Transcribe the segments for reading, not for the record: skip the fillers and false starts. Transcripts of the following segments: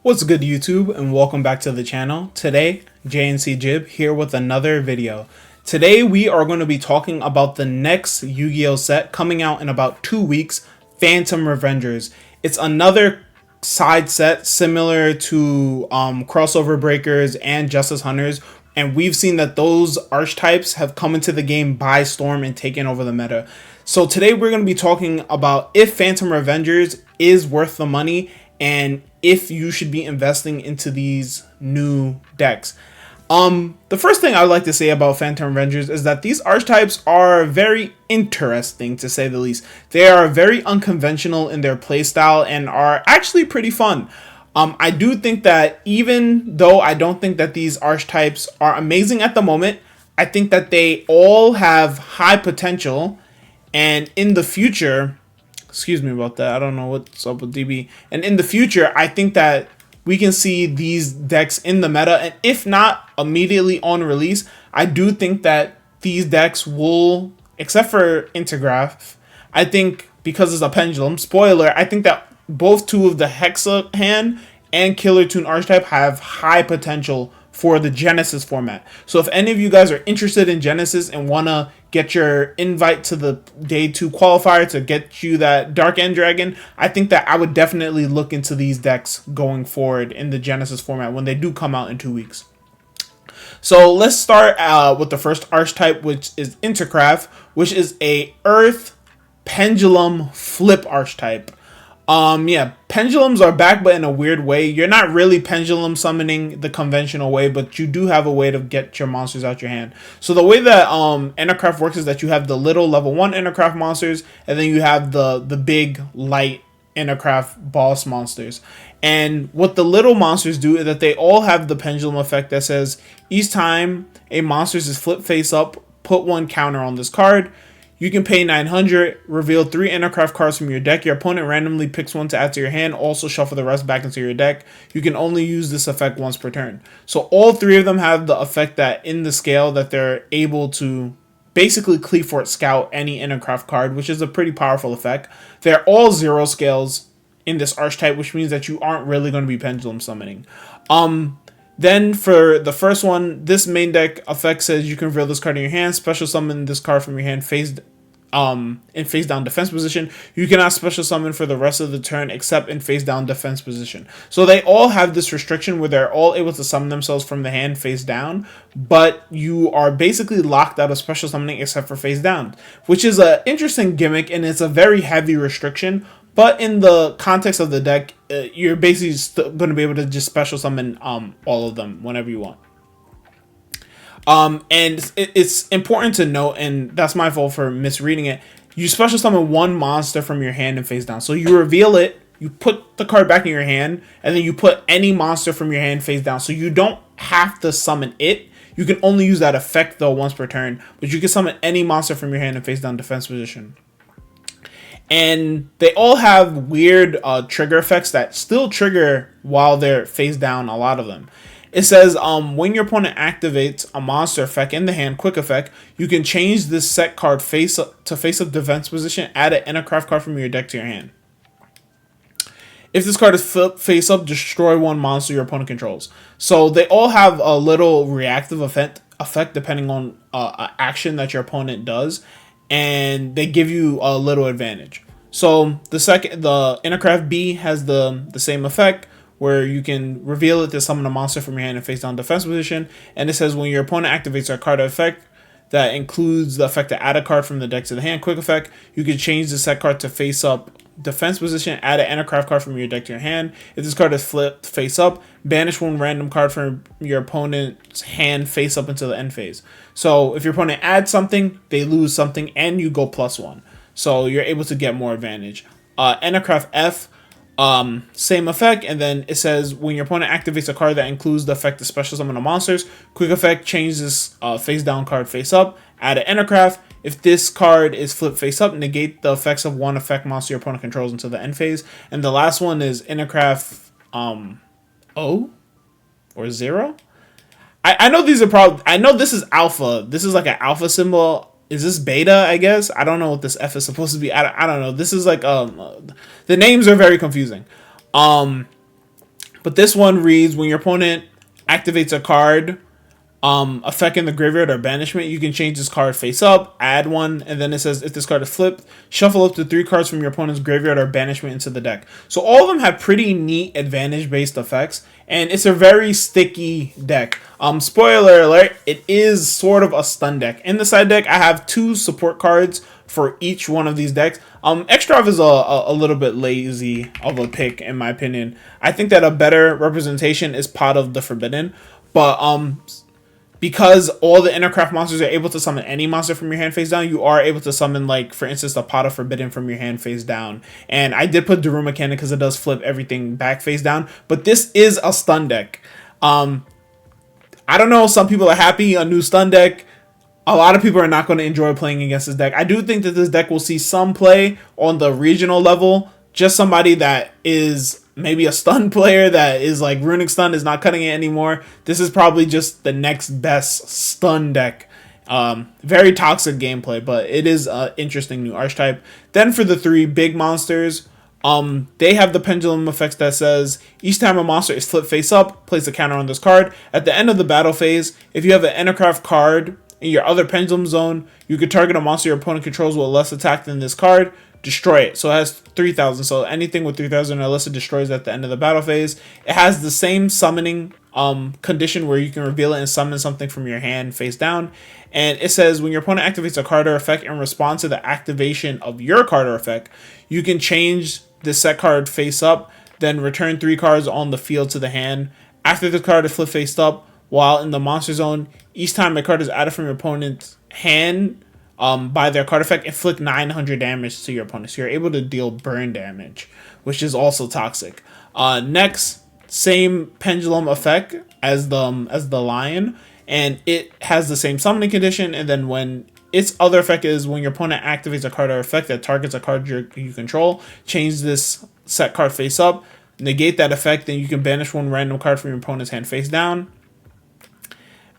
What's good, YouTube, and welcome back to the channel. Today, JNC Jib here with another video. Today we are going to be talking about the next Yu-Gi-Oh set coming out in about 2 weeks, Phantom Revengers. It's another side set similar to Crossover Breakers and Justice Hunters, and we've seen that those archetypes have come into the game by storm and taken over the meta. So today we're going to be talking about if Phantom Revengers is worth the money and if you should be investing into these new decks. The first thing I would like to say about Phantom Revengers is that these archetypes are very interesting, to say the least. They are very unconventional in their playstyle and are actually pretty fun. I do think that even though I don't think that these archetypes are amazing at the moment, I think that they all have high potential, and in the future, excuse me about that, I don't know what's up with DB, and in the future, I think that we can see these decks in the meta, and if not immediately on release, I do think that these decks will, except for Intergraph, I think because it's a pendulum, spoiler, I think that both two of the Hexa hand and Killer Tune archetype have high potential for the Genesis format. So if any of you guys are interested in Genesis and want to get your invite to the day 2 qualifier to get you that Dark End Dragon, I think that I would definitely look into these decks going forward in the Genesis format when they do come out in 2 weeks. So let's start with the first archetype, which is Intercraft, which is a Earth Pendulum Flip archetype. Yeah, pendulums are back, but in a weird way. You're not really pendulum summoning the conventional way, but you do have a way to get your monsters out your hand. So the way that Intercraft works is that you have the little level 1 Intercraft monsters, and then you have the big light Intercraft boss monsters. And what the little monsters do is that they all have the pendulum effect that says each time a monster is flipped face up, put 1 counter on this card. You can pay 900, reveal 3 Intercraft cards from your deck. Your opponent randomly picks 1 to add to your hand. Also shuffle the rest back into your deck. You can only use this effect once per turn. So all 3 of them have the effect that in the scale that they're able to basically Cleafort Scout any Intercraft card, which is a pretty powerful effect. They're all 0 scales in this archetype, which means that you aren't really going to be pendulum summoning. Then for the first one, this main deck effect says you can reveal this card in your hand, special summon this card from your hand in face down defense position. You cannot special summon for the rest of the turn except in face down defense position. So they all have this restriction where they're all able to summon themselves from the hand face down, but you are basically locked out of special summoning except for face down, which is an interesting gimmick, and it's a very heavy restriction. But in the context of the deck, you're basically going to be able to just special summon all of them whenever you want. And it's important to note, and that's my fault for misreading it, you special summon 1 monster from your hand and face down. So you reveal it, you put the card back in your hand, and then you put any monster from your hand face down. So you don't have to summon it. You can only use that effect, though, once per turn. But you can summon any monster from your hand and face down defense position. And they all have weird trigger effects that still trigger while they're face down, a lot of them. It says when your opponent activates a monster effect in the hand, quick effect, you can change this set card face up defense position, add an Intercraft card from your deck to your hand. If this card is flipped face up, destroy 1 monster your opponent controls. So they all have a little reactive effect depending on an action that your opponent does, and they give you a little advantage. So the Intercraft B has the same effect, where you can reveal it to summon a monster from your hand in face down defense position, and it says when your opponent activates a card effect that includes the effect to add a card from the deck to the hand, quick effect, you can change the set card to face up defense position, add an Intercraft card from your deck to your hand. If this card is flipped face up, banish 1 random card from your opponent's hand face up into the end phase. So if your opponent adds something, they lose something, and you go +1. So you're able to get more advantage. Intercraft F, same effect, and then it says when your opponent activates a card that includes the effect to special summon a monsters, quick effect, change this face down card face up, add an Intercraft. If this card is flipped face up, negate the effects of 1 effect monster your opponent controls until the end phase. And the last one is Intercraft O or 0. I know these are probably, I know this is alpha. This is like an alpha symbol. Is this beta, I guess? I don't know what this F is supposed to be. I don't know. This is like, the names are very confusing. But But this one reads, when your opponent activates a card effect in the graveyard or banishment, you can change this card face up, add one, and then it says if this card is flipped, shuffle up to 3 cards from your opponent's graveyard or banishment into the deck. So all of them have pretty neat advantage based effects, and it's a very sticky deck. Spoiler alert, it is sort of a stun deck. In the side deck, I have 2 support cards for each one of these decks. Extra is a little bit lazy of a pick in my opinion. I think that a better representation is Pot of the Forbidden, but because all the Intercraft monsters are able to summon any monster from your hand face down, you are able to summon, like, for instance, the Pot of Forbidden from your hand face down. And I did put Daruma Cannon because it does flip everything back face down. But this is a stun deck. I don't know, some people are happy, a new stun deck. A lot of people are not going to enjoy playing against this deck. I do think that this deck will see some play on the regional level. Just somebody that is maybe a stun player that is like Runic Stun is not cutting it anymore. This is probably just the next best stun deck. Very toxic gameplay, but it is an interesting new archetype. Then for the 3 big monsters, they have the pendulum effects that says each time a monster is flipped face up, place a counter on this card. At the end of the battle phase, if you have an Intercraft card in your other pendulum zone, you could target a monster your opponent controls with less attack than this card, destroy it. So it has 3,000. So anything with 3,000 or less, it destroys at the end of the battle phase. It has the same summoning condition where you can reveal it and summon something from your hand face down. And it says when your opponent activates a card or effect in response to the activation of your card or effect, you can change the set card face up, then return 3 cards on the field to the hand. After the card is flipped face up while in the monster zone, each time a card is added from your opponent's hand by their card effect, inflict 900 damage to your opponent. So you're able to deal burn damage, which is also toxic. Next, same pendulum effect as the lion, and it has the same summoning condition. And then when its other effect is when your opponent activates a card or effect that targets a card you control, change this set card face up, negate that effect, then you can banish 1 random card from your opponent's hand face down.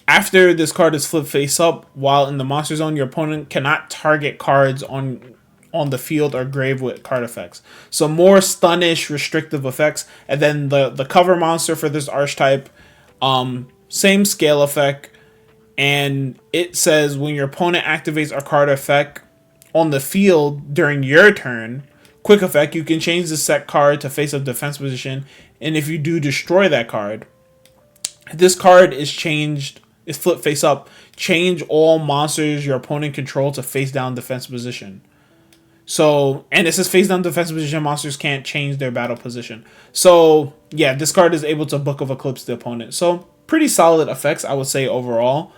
After this card is flipped face up while in the monster zone, your opponent cannot target cards on the field or grave with card effects. So more stunish restrictive effects. And then the cover monster for this archetype, same scale effect. And it says when your opponent activates a card effect on the field during your turn, quick effect, you can change the set card to face up defense position. And if you do destroy that card, this card is flipped face up, change all monsters your opponent control to face down defense position. So, and it says face down defense position, monsters can't change their battle position. So yeah, this card is able to Book of Eclipse the opponent. So pretty solid effects, I would say, overall.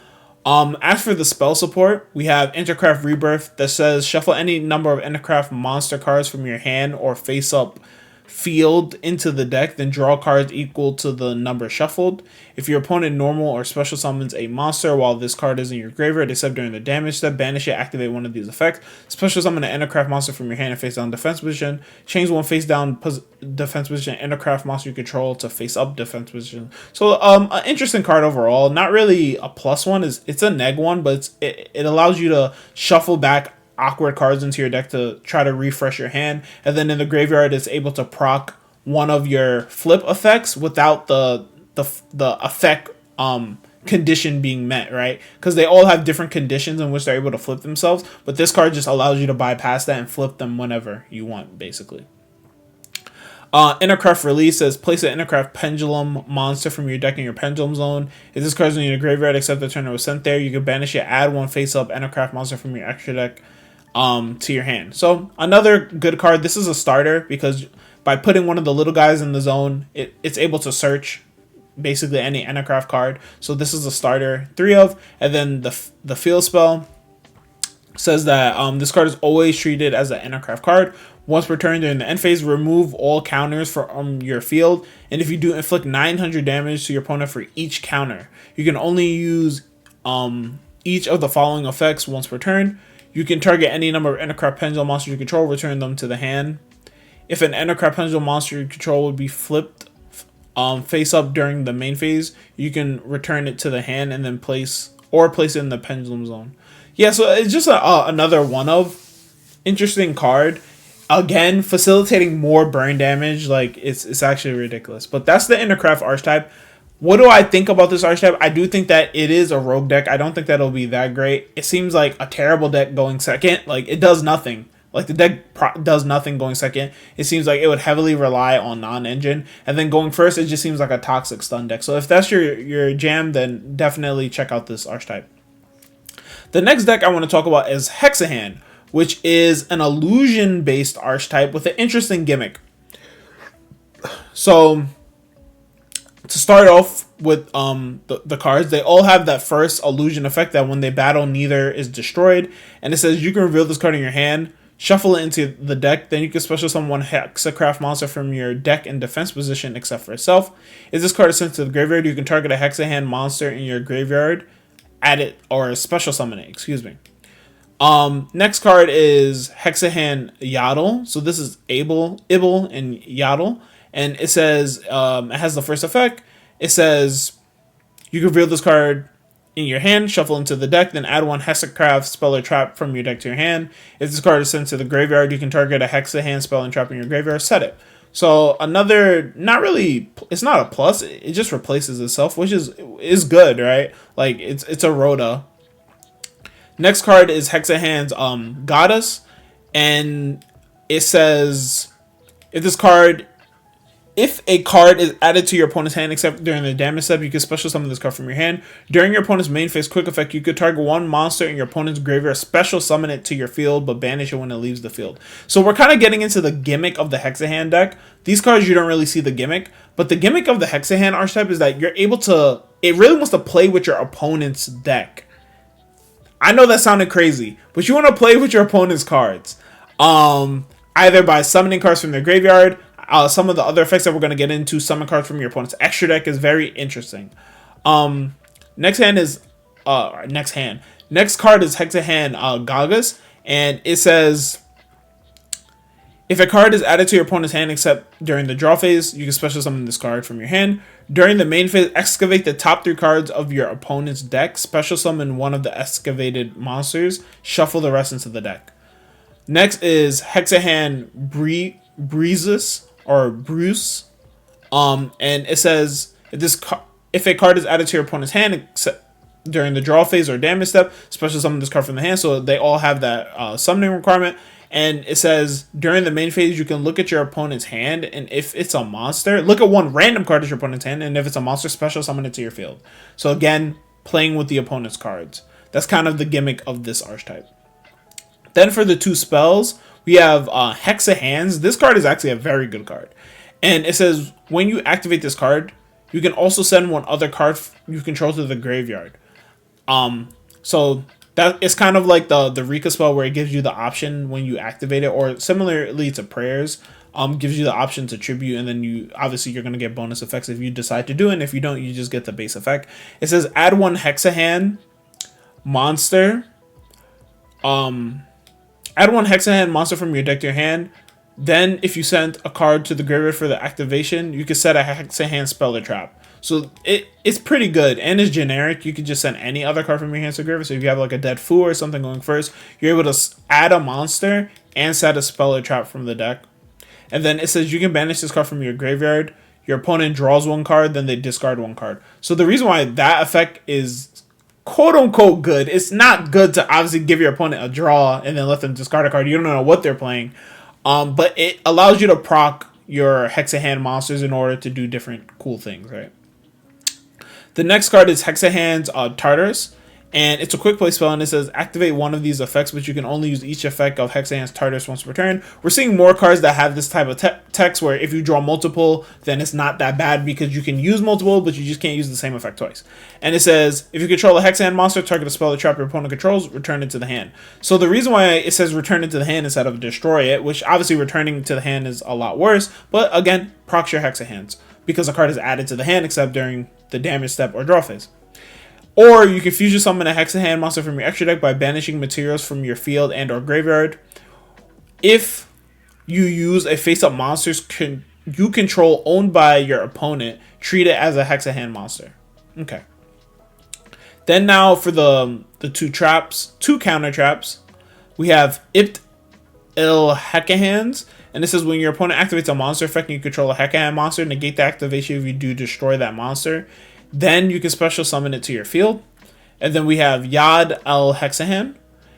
As for the spell support, we have Intercraft Rebirth that says shuffle any number of Intercraft monster cards from your hand or face up field into the deck, then draw cards equal to the number shuffled. If your opponent normal or special summons a monster while this card is in your graveyard, except during the damage step, banish it, activate one of these effects. Special summon an Intercraft monster from your hand and face down defense position. Change 1 face down defense position Intercraft monster you control to face up defense position. So an interesting card overall. Not really a plus one, it's a neg one, but it allows you to shuffle back awkward cards into your deck to try to refresh your hand, and then in the graveyard it's able to proc one of your flip effects without the effect condition being met, right? Because they all have different conditions in which they're able to flip themselves, but this card just allows you to bypass that and flip them whenever you want, basically. Intercraft Release says place an Intercraft Pendulum monster from your deck in your Pendulum Zone. If this card is in your graveyard except the turn it was sent there, you can banish it, add 1 face up Intercraft monster from your extra deck to your hand. So another good card. This is a starter because by putting one of the little guys in the zone, it's able to search basically any Intercraft card. So this is a starter. 3 of, and then the field spell says that this card is always treated as an Intercraft card. Once per turn during the end phase, remove all counters from your field, and if you do, inflict 900 damage to your opponent for each counter. You can only use each of the following effects once per turn. You can target any number of Intercraft Pendulum monsters you control, return them to the hand. If an Intercraft Pendulum monster you control would be flipped face up during the main phase, you can return it to the hand and then place it in the Pendulum Zone. Yeah, so it's just another one of interesting card. again, facilitating more burn damage. Like, it's actually ridiculous. But that's the Intercraft archetype. What do I think about this archetype? I do think that it is a rogue deck. I don't think that'll be that great. It seems like a terrible deck going second. Like, it does nothing. Like, the deck does nothing going second. It seems like it would heavily rely on non-engine. And then going first, it just seems like a toxic stun deck. So if that's your jam, then definitely check out this archetype. The next deck I want to talk about is Hexahand, which is an illusion-based archetype with an interesting gimmick. So, to start off with the cards, they all have that first illusion effect that when they battle, neither is destroyed. And it says you can reveal this card in your hand, shuffle it into the deck, then you can special summon one Hexacraft monster from your deck in defense position except for itself. If this card is sent to the graveyard, you can target a Hexahand monster in your graveyard, add it, or special summon it, excuse me. Next card is Hexahand Yaddle. So this is Ibble, and Yaddle. And it says, it has the first effect. It says, you can reveal this card in your hand, shuffle into the deck, then add one Hexacraft spell or trap from your deck to your hand. If this card is sent to the graveyard, you can target a Hexahand spell and trap in your graveyard, set it. So another, not really, it's not a plus, it just replaces itself, which is good, right? Like, it's a Rhoda. Next card is Hexahand's Goddess, and it says, if a card is added to your opponent's hand except during the damage step, you can special summon this card from your hand. During your opponent's main phase quick effect, you could target one monster in your opponent's graveyard, special summon it to your field, but banish it when it leaves the field. So we're kind of getting into the gimmick of the Hexahand deck. These cards, you don't really see the gimmick, but the gimmick of the Hexahand archetype is that you're able to, it really wants to play with your opponent's deck. I know that sounded crazy, but you want to play with your opponent's cards. Either by summoning cards from their graveyard. Some of the other effects that we're going to get into, summon cards from your opponent's extra deck, is very interesting. Next card is Hexahand Gagas, and it says, if a card is added to your opponent's hand except during the draw phase, you can special summon this card from your hand. During the main phase, excavate the top 3 cards of your opponent's deck, special summon one of the excavated monsters, shuffle the rest into the deck. Next is Hexahand Bruce, and it says, if a card is added to your opponent's hand except during the draw phase or damage step, special summon this card from the hand. So they all have that summoning requirement. And it says, during the main phase, you can look at your opponent's hand, and if it's a monster, look at one random card at your opponent's hand, and if it's a monster, special summon it to your field. So again, playing with the opponent's cards. That's kind of the gimmick of this archetype. Then for the 2 spells, we have Hexahands. This card is actually a very good card. And it says, when you activate this card, you can also send one other card you control to the graveyard. So that is kind of like the Rika spell, where it gives you the option when you activate it, or similarly to prayers, gives you the option to tribute, and then you're going to get bonus effects if you decide to do it, and if you don't, you just get the base effect. It says, add one Hexahand monster. Add one Hexahand monster from your deck to your hand. Then, if you send a card to the graveyard for the activation, you can set a Hexahand spell or trap. So it's pretty good, and it's generic. You can just send any other card from your hands to the graveyard. So if you have like a Dead Fool or something going first, you're able to add a monster and set a spell or trap from the deck. And then it says you can banish this card from your graveyard. Your opponent draws 1 card, then they discard 1 card. So the reason why that effect is quote-unquote good, it's not good to obviously give your opponent a draw and then let them discard a card. You don't know what they're playing. But it allows you to proc your Hexahand monsters in order to do different cool things, right? The next card is Hexahand's Tartarus, and it's a quick play spell, and it says activate one of these effects, but you can only use each effect of Hexahand's Tartarus once per turn. We're seeing more cards that have this type of text, where if you draw multiple, then it's not that bad because you can use multiple, but you just can't use the same effect twice. And it says, if you control a Hexahand monster, target a spell or trap your opponent controls, return it to the hand. So the reason why it says return it to the hand instead of destroy it, which obviously returning to the hand is a lot worse, but again, procs your Hexahands, because a card is added to the hand except during the damage step or draw phase. Or you can fusion summon a Hexahand monster from your extra deck by banishing materials from your field and or graveyard. If you use a face-up monster you control owned by your opponent, treat it as a Hexahand monster. Okay. Then now for the 2 counter traps, we have Il Hekahans. And this is when your opponent activates a monster effect and you control a Hekahan monster, negate the activation if you do destroy that monster. Then you can special summon it to your field. And then we have Yad El Hexahan.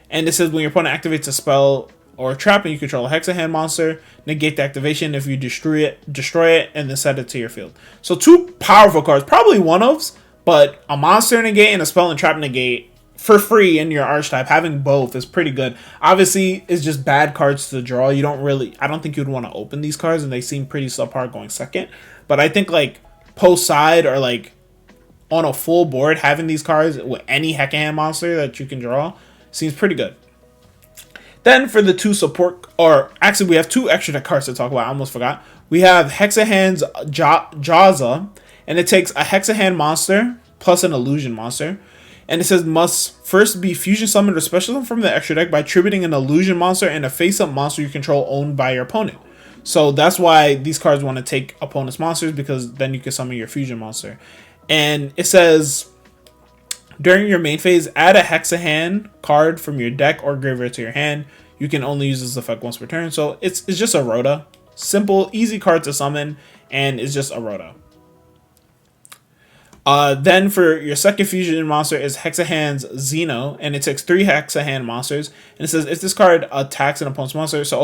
And this is when your opponent activates a spell or a trap and you control a Hexahan monster, negate the activation if you destroy it, and then set it to your field. So 2 powerful cards, probably one-ofs, but a monster negate and a spell and trap negate for free in your archetype. Having both is pretty good. Obviously, it's just bad cards to draw. I don't think you'd want to open these cards, and they seem pretty subpar going second. But I think like post side or like on a full board, having these cards with any Hekahan monster that you can draw seems pretty good. Then for the 2 support, or actually we have 2 extra deck cards to talk about. I almost forgot. We have Hexahan's Jaza, and it takes a Hexahan monster plus an illusion monster. And it says must first be fusion summoned or special summoned from the extra deck by attributing an illusion monster and a face-up monster you control owned by your opponent. So that's why these cards want to take opponent's monsters, because then you can summon your fusion monster. And it says during your main phase, add a Hexahan card from your deck or graveyard to your hand. You can only use this effect once per turn. So it's just a Rhoda. Simple, easy card to summon, and it's just a Rhoda. Then for your second fusion monster is Hexahan's Xeno, and it takes 3 Hexahan monsters. And it says if this card attacks an opponent's monster, so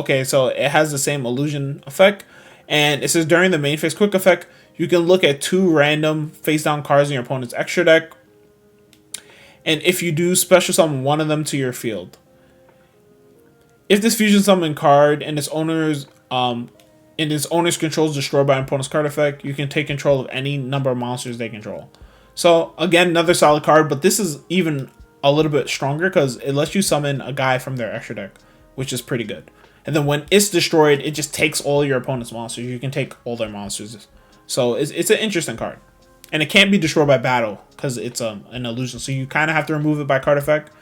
it has the same illusion effect. And it says during the main phase quick effect, you can look at 2 random face down cards in your opponent's extra deck. And if you do, special summon one of them to your field. If this fusion summon card and its owner's control is destroyed by an opponent's card effect, you can take control of any number of monsters they control. So again, another solid card, but this is even a little bit stronger because it lets you summon a guy from their extra deck, which is pretty good. And then when it's destroyed, it just takes all your opponent's monsters. You can take all their monsters. So it's an interesting card. And it can't be destroyed by battle because it's an illusion. So you kind of have to remove it by card effect.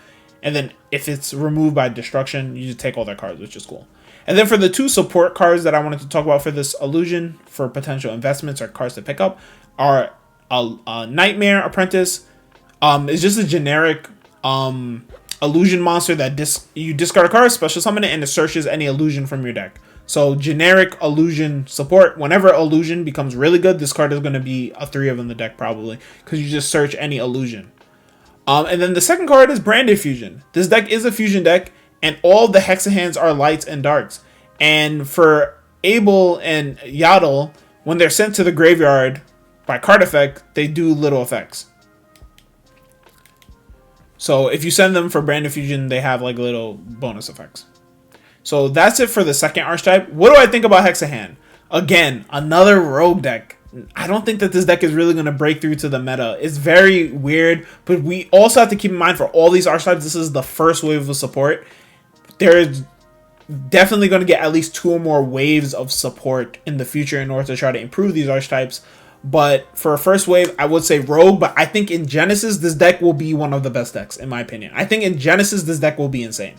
And then if it's removed by destruction, you just take all their cards, which is cool. And then for the 2 support cards that I wanted to talk about for this illusion for potential investments or cards to pick up are a Nightmare Apprentice. It's just a generic illusion monster that you discard a card, special summon it, and it searches any illusion from your deck. So generic illusion support. Whenever illusion becomes really good, this card is going to be a 3 of in the deck probably because you just search any illusion. And then the second card is Branded Fusion. This deck is a fusion deck, and all the Hexahans are lights and darks. And for Abel and Yaddle, when they're sent to the graveyard by card effect, they do little effects. So if you send them for Branded Fusion, they have like little bonus effects. So that's it for the second archetype. What do I think about Hexahan? Again, another rogue deck. I don't think that this deck is really going to break through to the meta. It's very weird, but we also have to keep in mind for all these archetypes, this is the first wave of support. There's definitely going to get at least 2 or more waves of support in the future in order to try to improve these archetypes. But for a first wave, I would say Rogue, but I think in Genesis, this deck will be one of the best decks, in my opinion. I think in Genesis, this deck will be insane.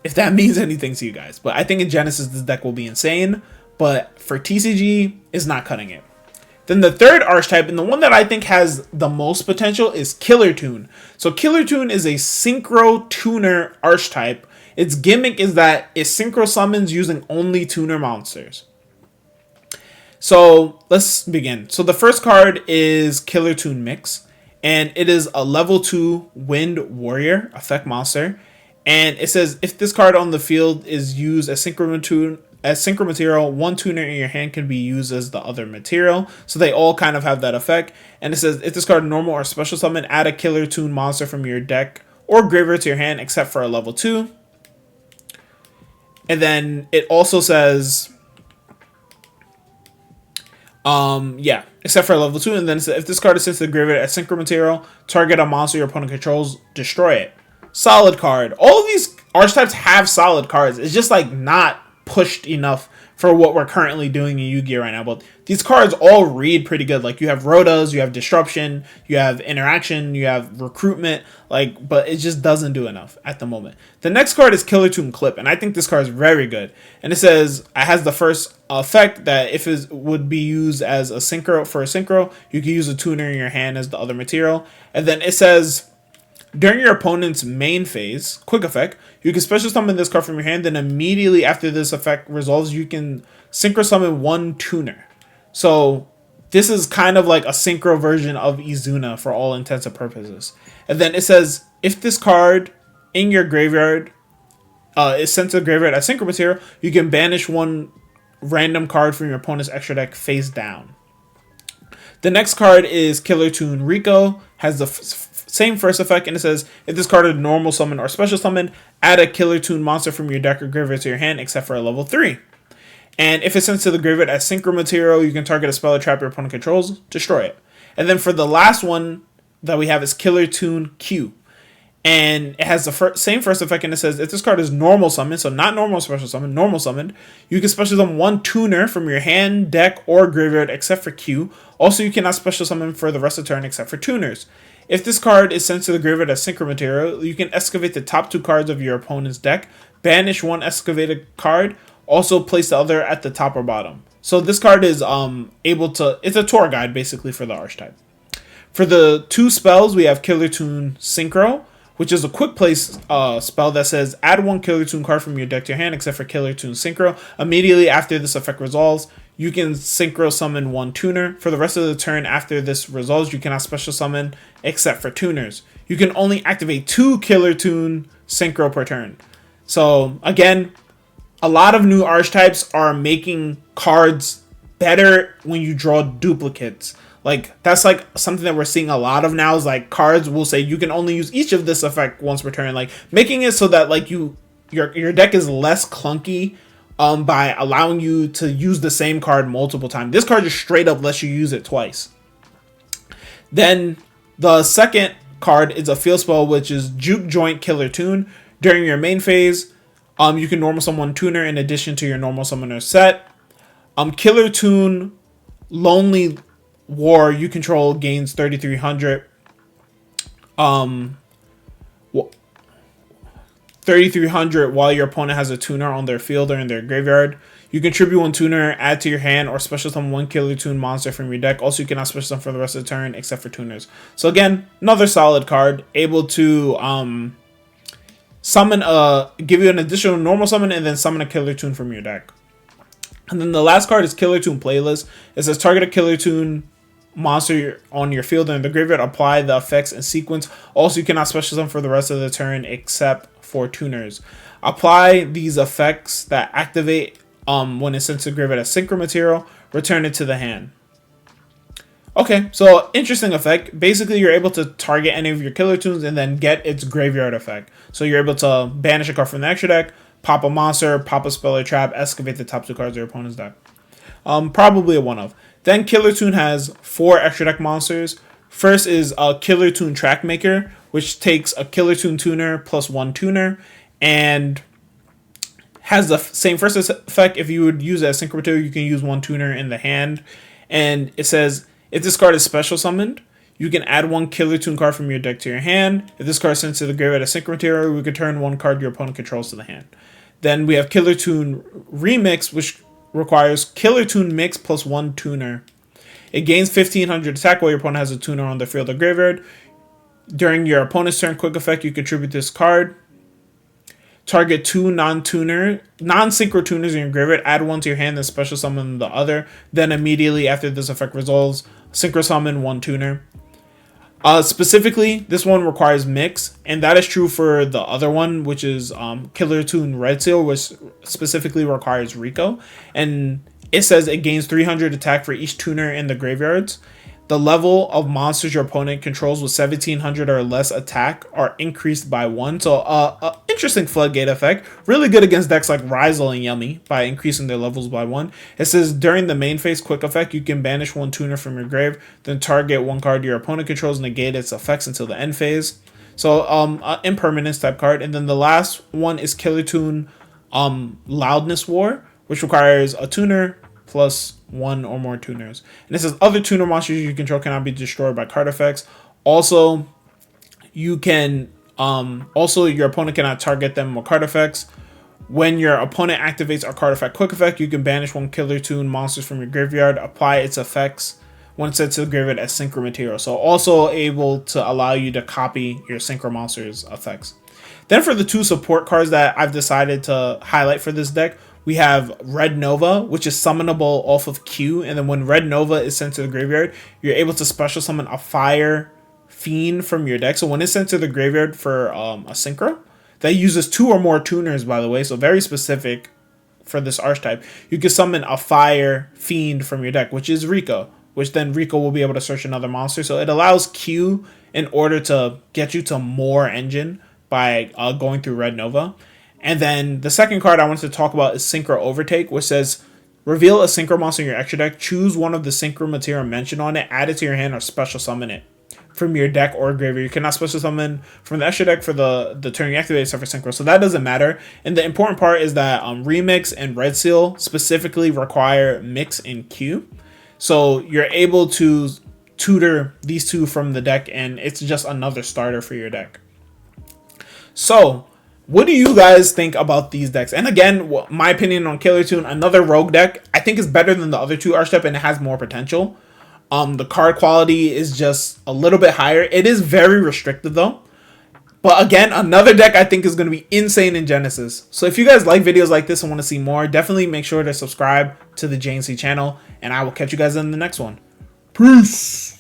If that means anything to you guys. But I think in Genesis, this deck will be insane. But for TCG, it's not cutting it. Then the third archetype, and the one that I think has the most potential, is Killer Tune. So Killer Tune is a Synchro Tuner archetype. Its gimmick is that it synchro summons using only tuner monsters. So let's begin. So the first card is Killer Tune Mix, and it is a level 2 Wind Warrior effect monster. And it says if this card on the field is used as synchro material, 1 tuner in your hand can be used as the other material. So they all kind of have that effect. And it says if this card normal or special summon, add a Killer Tune monster from your deck or graveyard to your hand except for a level 2. And then it also says, except for a level 2. And then it says if this card is sent to the graveyard as synchro material, target a monster your opponent controls, destroy it. Solid card. All of these archetypes have solid cards. It's just like not pushed enough for what we're currently doing in Yu-Gi-Oh right now. But these cards all read pretty good. Like you have Rotas, you have Disruption, you have Interaction, you have Recruitment. But it just doesn't do enough at the moment. The next card is Killer Tune Clip, and I think this card is very good. And it says it has the first effect that if it would be used as a synchro, you can use a tuner in your hand as the other material. And then it says During your opponent's main phase, quick effect, you can special summon this card from your hand, then immediately after this effect resolves, you can synchro summon one tuner. So this is kind of like a synchro version of Izuna for all intents and purposes. And then it says, if this card in your graveyard is sent to the graveyard as synchro material, you can banish one random card from your opponent's extra deck face down. The next card is Killer Toon Rico, has the same first effect, and it says, if this card is normal summon or special summon, add a Killer Toon monster from your deck or graveyard to your hand, except for a level 3. And if it's sent to the graveyard as synchro material, you can target a spell or trap your opponent controls, destroy it. And then for the last one that we have is Killer Toon Q. And it has the same first effect, and it says, if this card is normal summon, so not normal special summon, normal summoned, you can special summon one tuner from your hand, deck, or graveyard except for Q. Also, you cannot special summon for the rest of the turn except for tuners. If this card is sent to the graveyard as synchro material, you can excavate the top 2 cards of your opponent's deck, banish one excavated card, also place the other at the top or bottom. So this card is able to, it's a tour guide basically for the archetype. For the 2 spells, we have Killer Toon Synchro, which is a quick place spell that says, add one Killer Toon card from your deck to your hand except for Killer Toon Synchro. Immediately after this effect resolves, you can synchro summon one tuner. For the rest of the turn after this resolves, you cannot special summon except for tuners. You can only activate 2 Killer Toon Synchro per turn. So again, a lot of new archetypes are making cards better when you draw duplicates. Like, that's like something that we're seeing a lot of now, is like cards will say you can only use each of this effect once per turn, like making it so that like your deck is less clunky by allowing you to use the same card multiple times. This card just straight up lets you use it twice. Then the second card is a field spell, which is Juke Joint Killer Toon. During your main phase, you can normal summon tuner in addition to your normal summoner set. Killer Toon Lonely War you control gains 3,300. 3,300 while your opponent has a tuner on their field or in their graveyard. You contribute one tuner, add to your hand, or special summon one Killer Toon monster from your deck. Also, you cannot special summon for the rest of the turn except for tuners. So again, another solid card, able to summon give you an additional normal summon and then summon a Killer Toon from your deck. And then the last card is Killer Toon Playlist. It says, target a Killer Toon monster on your field and in the graveyard, apply the effects in sequence. Also, you cannot special summon for the rest of the turn except for tuners. Apply these effects that activate when it's sent to the graveyard as synchro material, return it to the hand. Okay, so interesting effect. Basically, you're able to target any of your Killer Toons and then get its graveyard effect. So you're able to banish a card from the extra deck, pop a monster, pop a spell or trap, excavate the top 2 cards of your opponent's deck. Probably a one-of. Then Killer Toon has 4 extra deck monsters. First is a Killer Toon Trackmaker, which takes a Killer Toon tuner plus 1 tuner, and has the same first effect. If you would use it as synchro material, you can use 1 tuner in the hand. And it says, if this card is special summoned, you can add 1 Killer Toon card from your deck to your hand. If this card is sent to the graveyard as synchro material, we can turn 1 card your opponent controls to the hand. Then we have Killer Toon Remix, which requires Killer Toon Mix plus 1 tuner. It gains 1,500 attack while your opponent has a tuner on their field or graveyard. During your opponent's turn, quick effect, you contribute this card. Target 2 non-synchro tuners in your graveyard. Add 1 to your hand and special summon the other. Then immediately after this effect resolves, synchro summon 1 tuner. Specifically, this one requires mix, and that is true for the other one, which is Killer Toon Red Seal, which specifically requires Rico. And it says it gains 300 attack for each tuner in the graveyards. The level of monsters your opponent controls with 1,700 or less attack are increased by 1. So, interesting floodgate effect. Really good against decks like Rizal and Yummy by increasing their levels by 1. It says during the main phase quick effect, you can banish 1 tuner from your grave, then target 1 card your opponent controls, negate its effects until the end phase. So, impermanence type card. And then the last one is Killer Toon Loudness War, which requires a tuner plus 1 or more tuners. And it says other tuner monsters you control cannot be destroyed by card effects. Also, you can your opponent cannot target them with card effects. When your opponent activates a card effect quick effect, you can banish 1 Killer Toon monsters from your graveyard, apply its effects when sent to the graveyard as synchro material. So also able to allow you to copy your synchro monsters effects. Then for the 2 support cards that I've decided to highlight for this deck, we have Red Nova, which is summonable off of Q, and then when Red Nova is sent to the graveyard, you're able to special summon a Fire Fiend from your deck. So when it's sent to the graveyard for a synchro, that uses 2 or more tuners, by the way, so very specific for this archetype, you can summon a Fire Fiend from your deck, which is Rico, which then Rico will be able to search another monster. So it allows Q in order to get you to more engine by going through Red Nova. And then the second card I wanted to talk about is Synchro Overtake, which says, reveal a synchro monster in your extra deck, choose one of the synchro material mentioned on it, add it to your hand, or special summon it from your deck or graveyard. You cannot special summon from the extra deck for the turn you activate except for synchro, so that doesn't matter. And the important part is that Remix and Red Seal specifically require Mix and Q, so you're able to tutor these 2 from the deck, and it's just another starter for your deck. So what do you guys think about these decks? And again, my opinion on Killer Tune, another rogue deck, I think is better than the other 2 archetype, and it has more potential. The card quality is just a little bit higher. It is very restricted though. But again, another deck I think is going to be insane in Genesis. So if you guys like videos like this and want to see more, definitely make sure to subscribe to the JNC channel, and I will catch you guys in the next one. Peace!